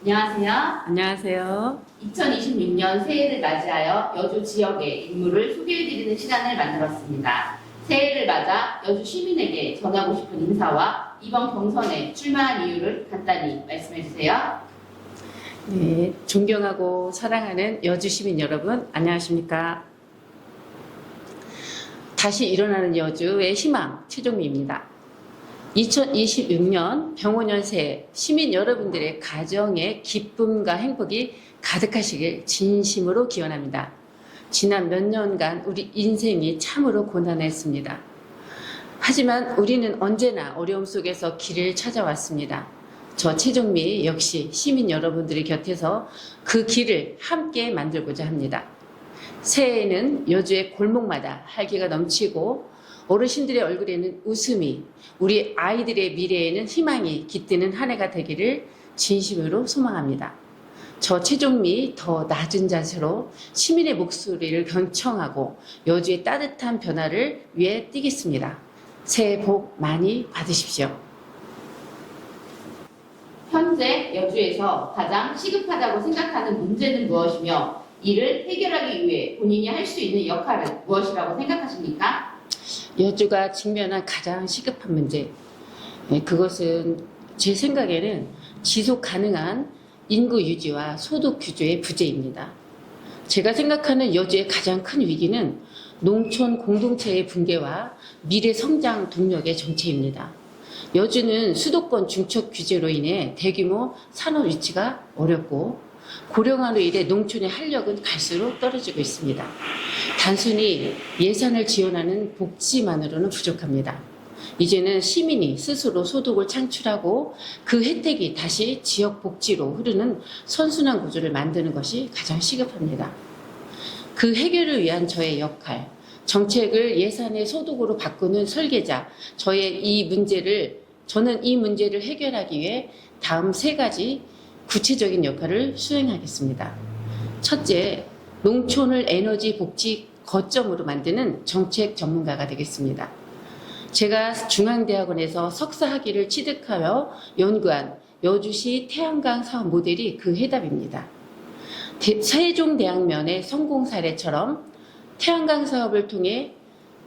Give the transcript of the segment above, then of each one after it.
안녕하세요. 안녕하세요. 2026년 새해를 맞이하여 여주 지역의 인물을 소개해드리는 시간을 만들었습니다. 새해를 맞아 여주 시민에게 전하고 싶은 인사와 이번 경선에 출마한 이유를 간단히 말씀해주세요. 네, 존경하고 사랑하는 여주 시민 여러분, 안녕하십니까? 다시 일어나는 여주의 희망, 최종미입니다. 2026년 병오년 새해 시민 여러분들의 가정에 기쁨과 행복이 가득하시길 진심으로 기원합니다. 지난 몇 년간 우리 인생이 참으로 고난했습니다. 하지만 우리는 언제나 어려움 속에서 길을 찾아왔습니다. 저 최종미 역시 시민 여러분들의 곁에서 그 길을 함께 만들고자 합니다. 새해에는 여주의 골목마다 활기가 넘치고 어르신들의 얼굴에는 웃음이, 우리 아이들의 미래에는 희망이 깃드는 한 해가 되기를 진심으로 소망합니다. 저 최종미 더 낮은 자세로 시민의 목소리를 경청하고 여주의 따뜻한 변화를 위해 뛰겠습니다. 새해 복 많이 받으십시오. 현재 여주에서 가장 시급하다고 생각하는 문제는 무엇이며 이를 해결하기 위해 본인이 할 수 있는 역할은 무엇이라고 생각하십니까? 여주가 직면한 가장 시급한 문제, 그것은 제 생각에는 지속 가능한 인구 유지와 소득 규제의 부재입니다. 제가 생각하는 여주의 가장 큰 위기는 농촌 공동체의 붕괴와 미래 성장 동력의 정체입니다. 여주는 수도권 중첩 규제로 인해 대규모 산업 유치가 어렵고 고령화로 인해 농촌의 활력은 갈수록 떨어지고 있습니다. 단순히 예산을 지원하는 복지만으로는 부족합니다. 이제는 시민이 스스로 소득을 창출하고 그 혜택이 다시 지역 복지로 흐르는 선순환 구조를 만드는 것이 가장 시급합니다. 그 해결을 위한 저의 역할, 정책을 예산의 소득으로 바꾸는 설계자, 저는 이 문제를 해결하기 위해 다음 세 가지 구체적인 역할을 수행하겠습니다. 첫째, 농촌을 에너지 복지 거점으로 만드는 정책 전문가가 되겠습니다. 제가 중앙대학원에서 석사 학위를 취득하여 연구한 여주시 태양광 사업 모델이 그 해답입니다. 세종대왕면의 성공 사례처럼 태양광 사업을 통해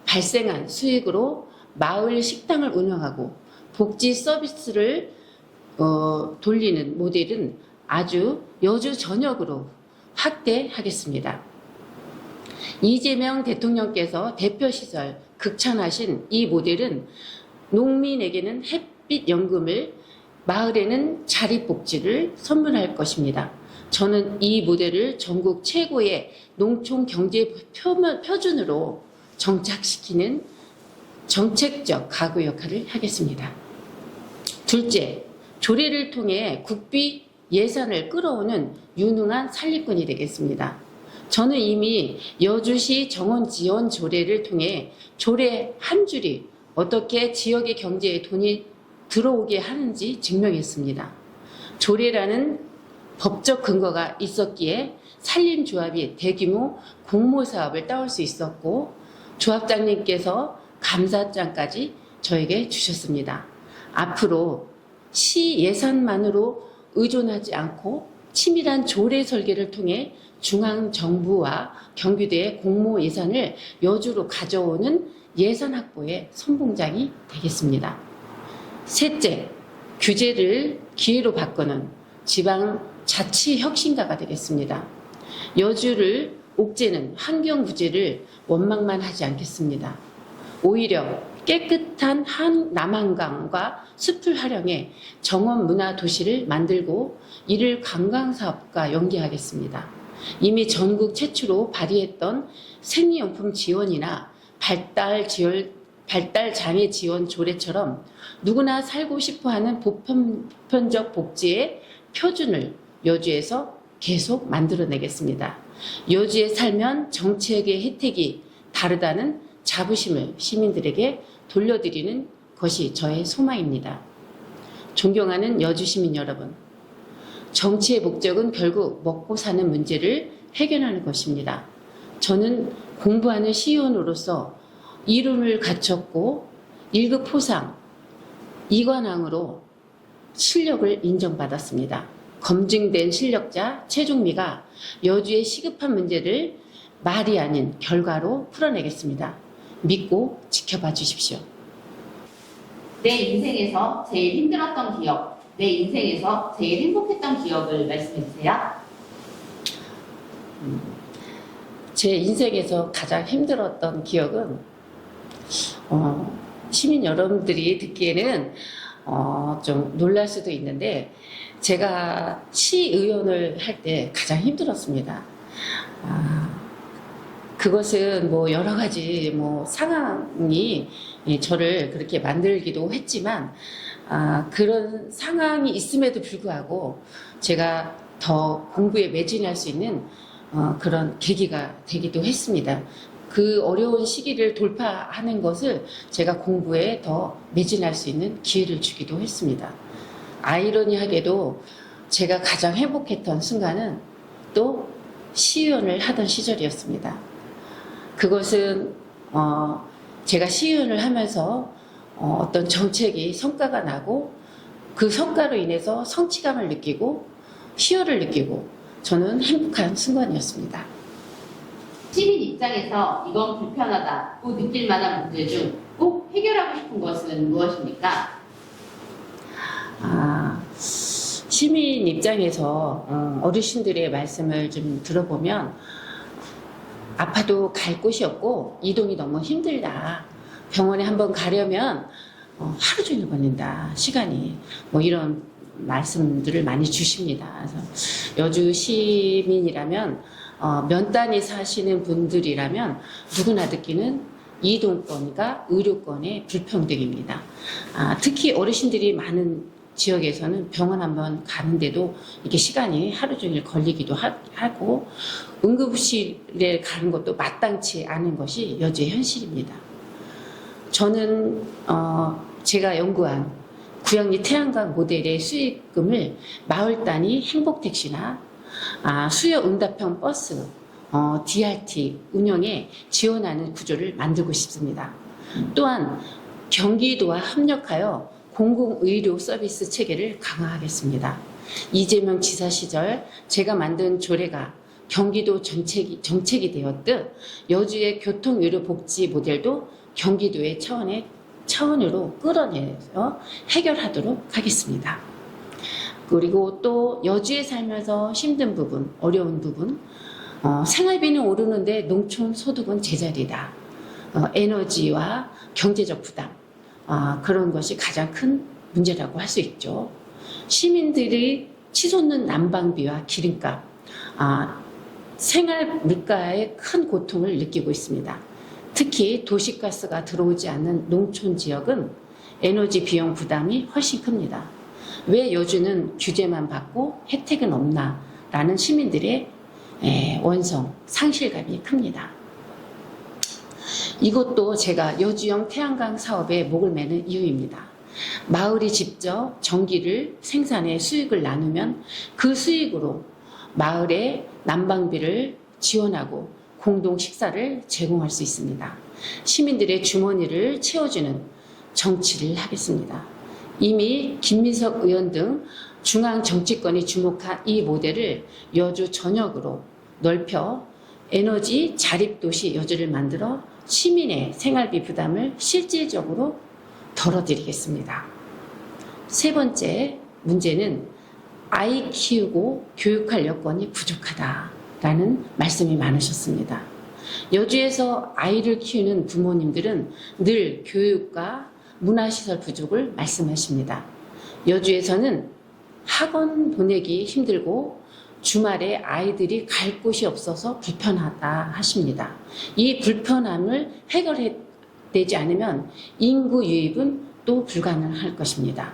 발생한 수익으로 마을 식당을 운영하고 복지 서비스를 돌리는 모델은 아주 여주 전역으로 확대하겠습니다. 이재명 대통령께서 대표시설 극찬하신 이 모델은 농민에게는 햇빛 연금을, 마을에는 자립복지를 선물할 것입니다. 저는 이 모델을 전국 최고의 농촌 경제 표준으로 정착시키는 정책적 가구 역할을 하겠습니다. 둘째, 조례를 통해 국비 예산을 끌어오는 유능한 살림꾼이 되겠습니다. 저는 이미 여주시 정원 지원 조례를 통해 조례 한 줄이 어떻게 지역의 경제에 돈이 들어오게 하는지 증명했습니다. 조례라는 법적 근거가 있었기에 산림조합이 대규모 공모사업을 따올 수 있었고 조합장님께서 감사장까지 저에게 주셨습니다. 앞으로 시 예산만으로 의존하지 않고 치밀한 조례 설계를 통해 중앙정부와 경기도의 공모 예산을 여주로 가져오는 예산 확보의 선봉장이 되겠습니다. 셋째, 규제를 기회로 바꾸는 지방자치혁신가가 되겠습니다. 여주를 옥죄는 환경부재를 원망만 하지 않겠습니다. 오히려 깨끗한 남한강과 숲을 활용해 정원문화도시를 만들고 이를 관광사업과 연계하겠습니다. 이미 전국 최초로 발의했던 생리용품 지원이나 발달장애 지원 조례처럼 누구나 살고 싶어하는 보편적 복지의 표준을 여주에서 계속 만들어내겠습니다. 여주에 살면 정책의 혜택이 다르다는 자부심을 시민들에게 돌려드리는 것이 저의 소망입니다. 존경하는 여주 시민 여러분, 정치의 목적은 결국 먹고 사는 문제를 해결하는 것입니다. 저는 공부하는 시의원으로서 이름을 갖췄고 1급 포상 2관왕으로 실력을 인정받았습니다. 검증된 실력자 최종미가 여주의 시급한 문제를 말이 아닌 결과로 풀어내겠습니다. 믿고 지켜봐 주십시오. 내 인생에서 제일 힘들었던 기억, 내 인생에서 제일 행복했던 기억을 말씀해 주세요. 제 인생에서 가장 힘들었던 기억은 시민 여러분들이 듣기에는 좀 놀랄 수도 있는데 제가 시의원을 할 때 가장 힘들었습니다. 그것은 뭐 여러 가지 뭐 상황이 저를 그렇게 만들기도 했지만 그런 상황이 있음에도 불구하고 제가 더 공부에 매진할 수 있는 그런 계기가 되기도 했습니다. 그 어려운 시기를 돌파하는 것을 제가 공부에 더 매진할 수 있는 기회를 주기도 했습니다. 아이러니하게도 제가 가장 행복했던 순간은 또 시의원을 하던 시절이었습니다. 그것은 제가 시의원을 하면서 어떤 정책이 성과가 나고 그 성과로 인해서 성취감을 느끼고 희열을 느끼고 저는 행복한 순간이었습니다. 시민 입장에서 이건 불편하다고 느낄 만한 문제 중 꼭 해결하고 싶은 것은 무엇입니까? 시민 입장에서 어르신들의 말씀을 좀 들어보면 아파도 갈 곳이 없고 이동이 너무 힘들다. 병원에 한번 가려면 하루 종일 걸린다. 시간이. 뭐 이런 말씀들을 많이 주십니다. 그래서 여주 시민이라면 면단위 사시는 분들이라면 누구나 느끼는 이동권과 의료권의 불평등입니다. 특히 어르신들이 많은 지역에서는 병원 한번 가는데도 이게 시간이 하루 종일 걸리기도 하고 응급실에 가는 것도 마땅치 않은 것이 여주의 현실입니다. 저는 제가 연구한 구양리 태양광 모델의 수익금을 마을 단위 행복택시나 수요 응답형 버스, DRT 운영에 지원하는 구조를 만들고 싶습니다. 또한 경기도와 협력하여 공공의료 서비스 체계를 강화하겠습니다. 이재명 지사 시절 제가 만든 조례가 경기도 정책이 되었듯 여주의 교통의료복지 모델도 경기도의 차원으로 끌어내서 해결하도록 하겠습니다. 그리고 또 여주에 살면서 힘든 부분, 어려운 부분, 생활비는 오르는데 농촌 소득은 제자리다. 에너지와 경제적 부담, 그런 것이 가장 큰 문제라고 할 수 있죠. 시민들이 치솟는 난방비와 기름값, 생활 물가의 큰 고통을 느끼고 있습니다. 특히 도시가스가 들어오지 않는 농촌 지역은 에너지 비용 부담이 훨씬 큽니다. 왜 여주는 규제만 받고 혜택은 없나? 라는 시민들의 원성, 상실감이 큽니다. 이것도 제가 여주형 태양광 사업에 목을 매는 이유입니다. 마을이 직접 전기를 생산해 수익을 나누면 그 수익으로 마을의 난방비를 지원하고 공동 식사를 제공할 수 있습니다. 시민들의 주머니를 채워주는 정치를 하겠습니다. 이미 김민석 의원 등 중앙 정치권이 주목한 이 모델을 여주 전역으로 넓혀 에너지 자립도시 여주를 만들어 시민의 생활비 부담을 실질적으로 덜어드리겠습니다. 세 번째 문제는 아이 키우고 교육할 여건이 부족하다라는 말씀이 많으셨습니다. 여주에서 아이를 키우는 부모님들은 늘 교육과 문화시설 부족을 말씀하십니다. 여주에서는 학원 보내기 힘들고 주말에 아이들이 갈 곳이 없어서 불편하다 하십니다. 이 불편함을 해결되지 않으면 인구 유입은 또 불가능할 것입니다.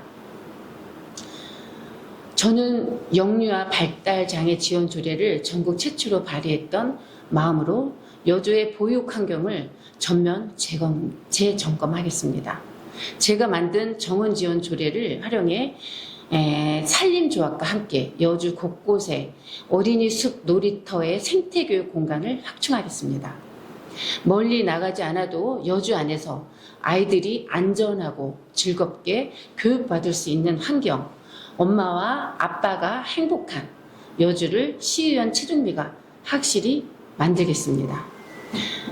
저는 영유아 발달장애 지원 조례를 전국 최초로 발의했던 마음으로 여주의 보육 환경을 전면 재점검하겠습니다. 제가 만든 정원 지원 조례를 활용해 산림조합과 함께 여주 곳곳에 어린이 숲 놀이터의 생태교육 공간을 확충하겠습니다. 멀리 나가지 않아도 여주 안에서 아이들이 안전하고 즐겁게 교육받을 수 있는 환경, 엄마와 아빠가 행복한 여주를 시의원 최종미가 확실히 만들겠습니다.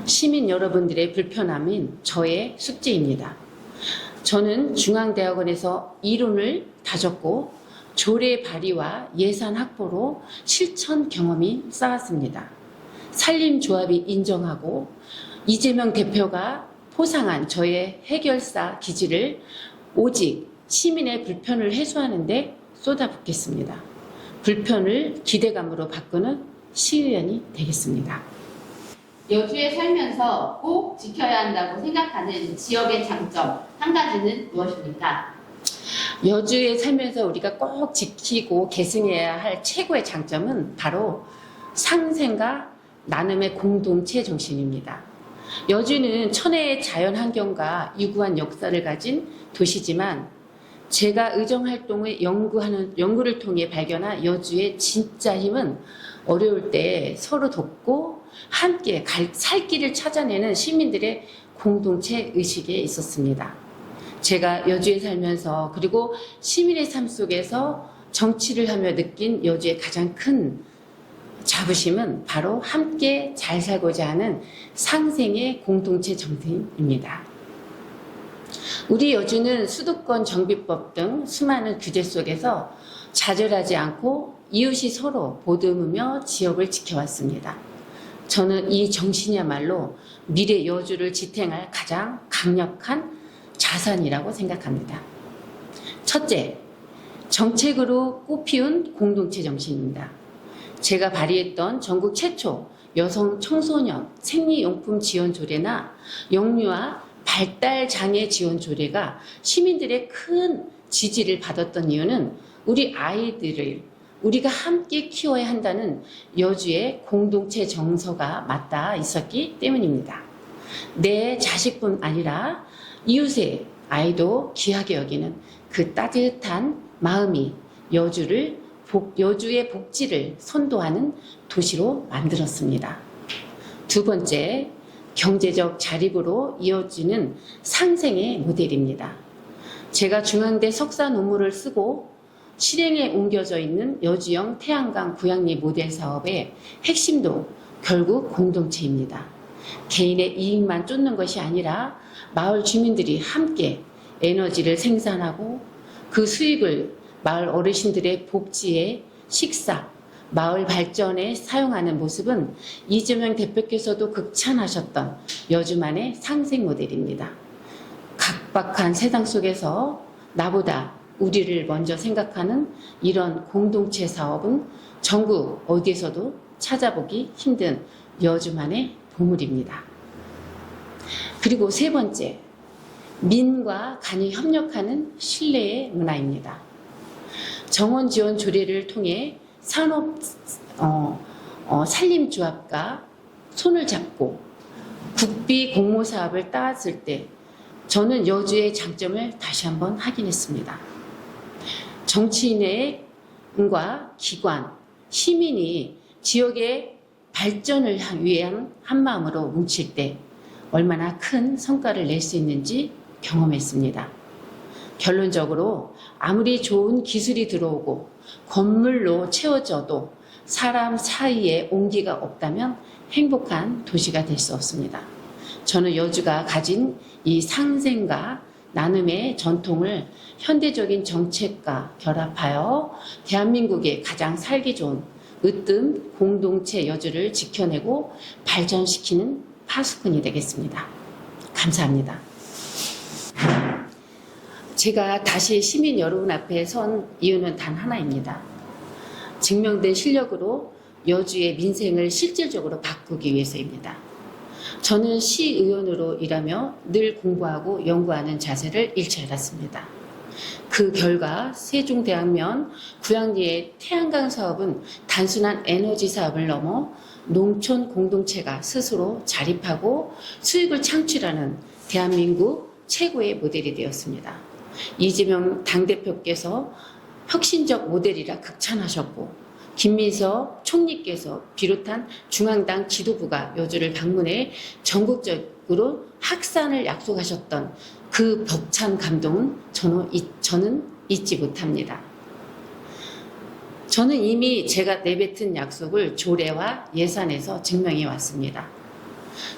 시민 여러분들의 불편함인 저의 숙제입니다. 저는 중앙대학원에서 이론을 다졌고 조례 발의와 예산 확보로 실천 경험이 쌓았습니다. 산림조합이 인정하고 이재명 대표가 포상한 저의 해결사 기지를 오직 시민의 불편을 해소하는 데 쏟아붓겠습니다. 불편을 기대감으로 바꾸는 시의원이 되겠습니다. 여주에 살면서 꼭 지켜야 한다고 생각하는 지역의 장점 한 가지는 무엇입니까? 여주에 살면서 우리가 꼭 지키고 계승해야 할 최고의 장점은 바로 상생과 나눔의 공동체 정신입니다. 여주는 천혜의 자연 환경과 유구한 역사를 가진 도시지만 제가 의정활동을 연구를 통해 발견한 여주의 진짜 힘은 어려울 때 서로 돕고 함께 살 길을 찾아내는 시민들의 공동체 의식에 있었습니다. 제가 여주에 살면서 그리고 시민의 삶 속에서 정치를 하며 느낀 여주의 가장 큰 자부심은 바로 함께 잘 살고자 하는 상생의 공동체 정신입니다. 우리 여주는 수도권 정비법 등 수많은 규제 속에서 좌절하지 않고 이웃이 서로 보듬으며 지역을 지켜왔습니다. 저는 이 정신이야말로 미래 여주를 지탱할 가장 강력한 자산이라고 생각합니다. 첫째, 정책으로 꽃피운 공동체 정신입니다. 제가 발의했던 전국 최초 여성 청소년 생리용품 지원 조례나 영유아 발달 장애 지원 조례가 시민들의 큰 지지를 받았던 이유는 우리 아이들을 우리가 함께 키워야 한다는 여주의 공동체 정서가 맞닿아 있었기 때문입니다. 내 자식뿐 아니라 이웃의 아이도 귀하게 여기는 그 따뜻한 마음이 여주의 복지를 선도하는 도시로 만들었습니다. 두 번째, 경제적 자립으로 이어지는 상생의 모델입니다. 제가 중앙대 석사 논문을 쓰고 실행에 옮겨져 있는 여주형 태양광 구양리 모델 사업의 핵심도 결국 공동체입니다. 개인의 이익만 쫓는 것이 아니라 마을 주민들이 함께 에너지를 생산하고 그 수익을 마을 어르신들의 복지에 식사, 마을 발전에 사용하는 모습은 이재명 대표께서도 극찬하셨던 여주만의 상생 모델입니다. 각박한 세상 속에서 나보다 우리를 먼저 생각하는 이런 공동체 사업은 전국 어디에서도 찾아보기 힘든 여주만의 보물입니다. 그리고 세 번째, 민과 간이 협력하는 신뢰의 문화입니다. 정원 지원 조례를 통해 산림조합과 손을 잡고 국비 공모 사업을 따왔을 때 저는 여주의 장점을 다시 한번 확인했습니다. 정치인과 기관, 시민이 지역의 발전을 위한 한마음으로 뭉칠 때 얼마나 큰 성과를 낼 수 있는지 경험했습니다. 결론적으로 아무리 좋은 기술이 들어오고 건물로 채워져도 사람 사이에 온기가 없다면 행복한 도시가 될 수 없습니다. 저는 여주가 가진 이 상생과 나눔의 전통을 현대적인 정책과 결합하여 대한민국의 가장 살기 좋은 으뜸 공동체 여주를 지켜내고 발전시키는 파수꾼이 되겠습니다. 감사합니다. 제가 다시 시민 여러분 앞에 선 이유는 단 하나입니다. 증명된 실력으로 여주의 민생을 실질적으로 바꾸기 위해서입니다. 저는 시의원으로 일하며 늘 공부하고 연구하는 자세를 잃지 않았습니다. 그 결과 세종대학면 구양리의 태양광 사업은 단순한 에너지 사업을 넘어 농촌 공동체가 스스로 자립하고 수익을 창출하는 대한민국 최고의 모델이 되었습니다. 이재명 당대표께서 혁신적 모델이라 극찬하셨고 김민석 총리께서 비롯한 중앙당 지도부가 여주를 방문해 전국적으로 확산을 약속하셨던 그 벅찬 감동은 저는 잊지 못합니다. 저는 이미 제가 내뱉은 약속을 조례와 예산에서 증명해 왔습니다.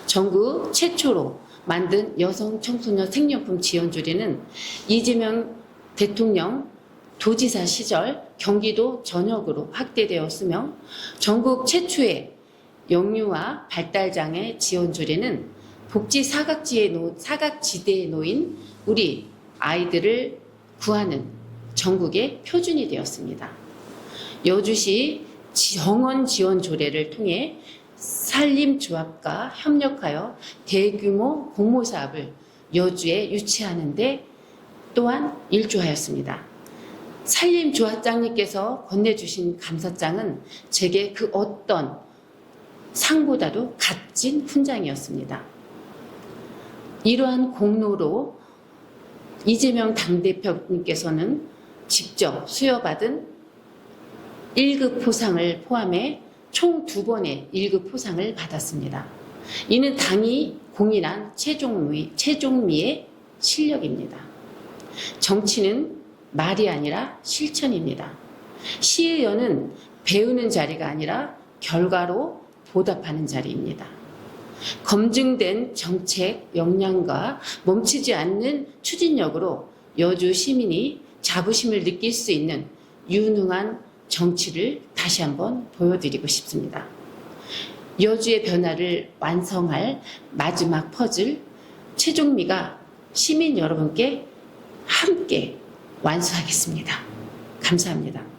전국 최초로 만든 여성 청소년 생리용품 지원 조례는 이재명 대통령 도지사 시절 경기도 전역으로 확대되었으며, 전국 최초의 영유아 발달장애 지원 조례는 복지 사각지대에 놓인 우리 아이들을 구하는 전국의 표준이 되었습니다. 여주시 정원 지원 조례를 통해 산림조합과 협력하여 대규모 공모 사업을 여주에 유치하는 데 또한 일조하였습니다. 산림조합장님께서 건네주신 감사장은 제게 그 어떤 상보다도 값진 훈장이었습니다. 이러한 공로로 이재명 당대표님께서는 직접 수여받은 1급 포상을 포함해 총 2번의 1급 포상을 받았습니다. 이는 당이 공인한 최종미의 실력입니다. 정치는 말이 아니라 실천입니다. 시의원은 배우는 자리가 아니라 결과로 보답하는 자리입니다. 검증된 정책 역량과 멈추지 않는 추진력으로 여주 시민이 자부심을 느낄 수 있는 유능한 정치를 다시 한번 보여드리고 싶습니다. 여주의 변화를 완성할 마지막 퍼즐, 최종미가 시민 여러분께 함께 완수하겠습니다. 감사합니다.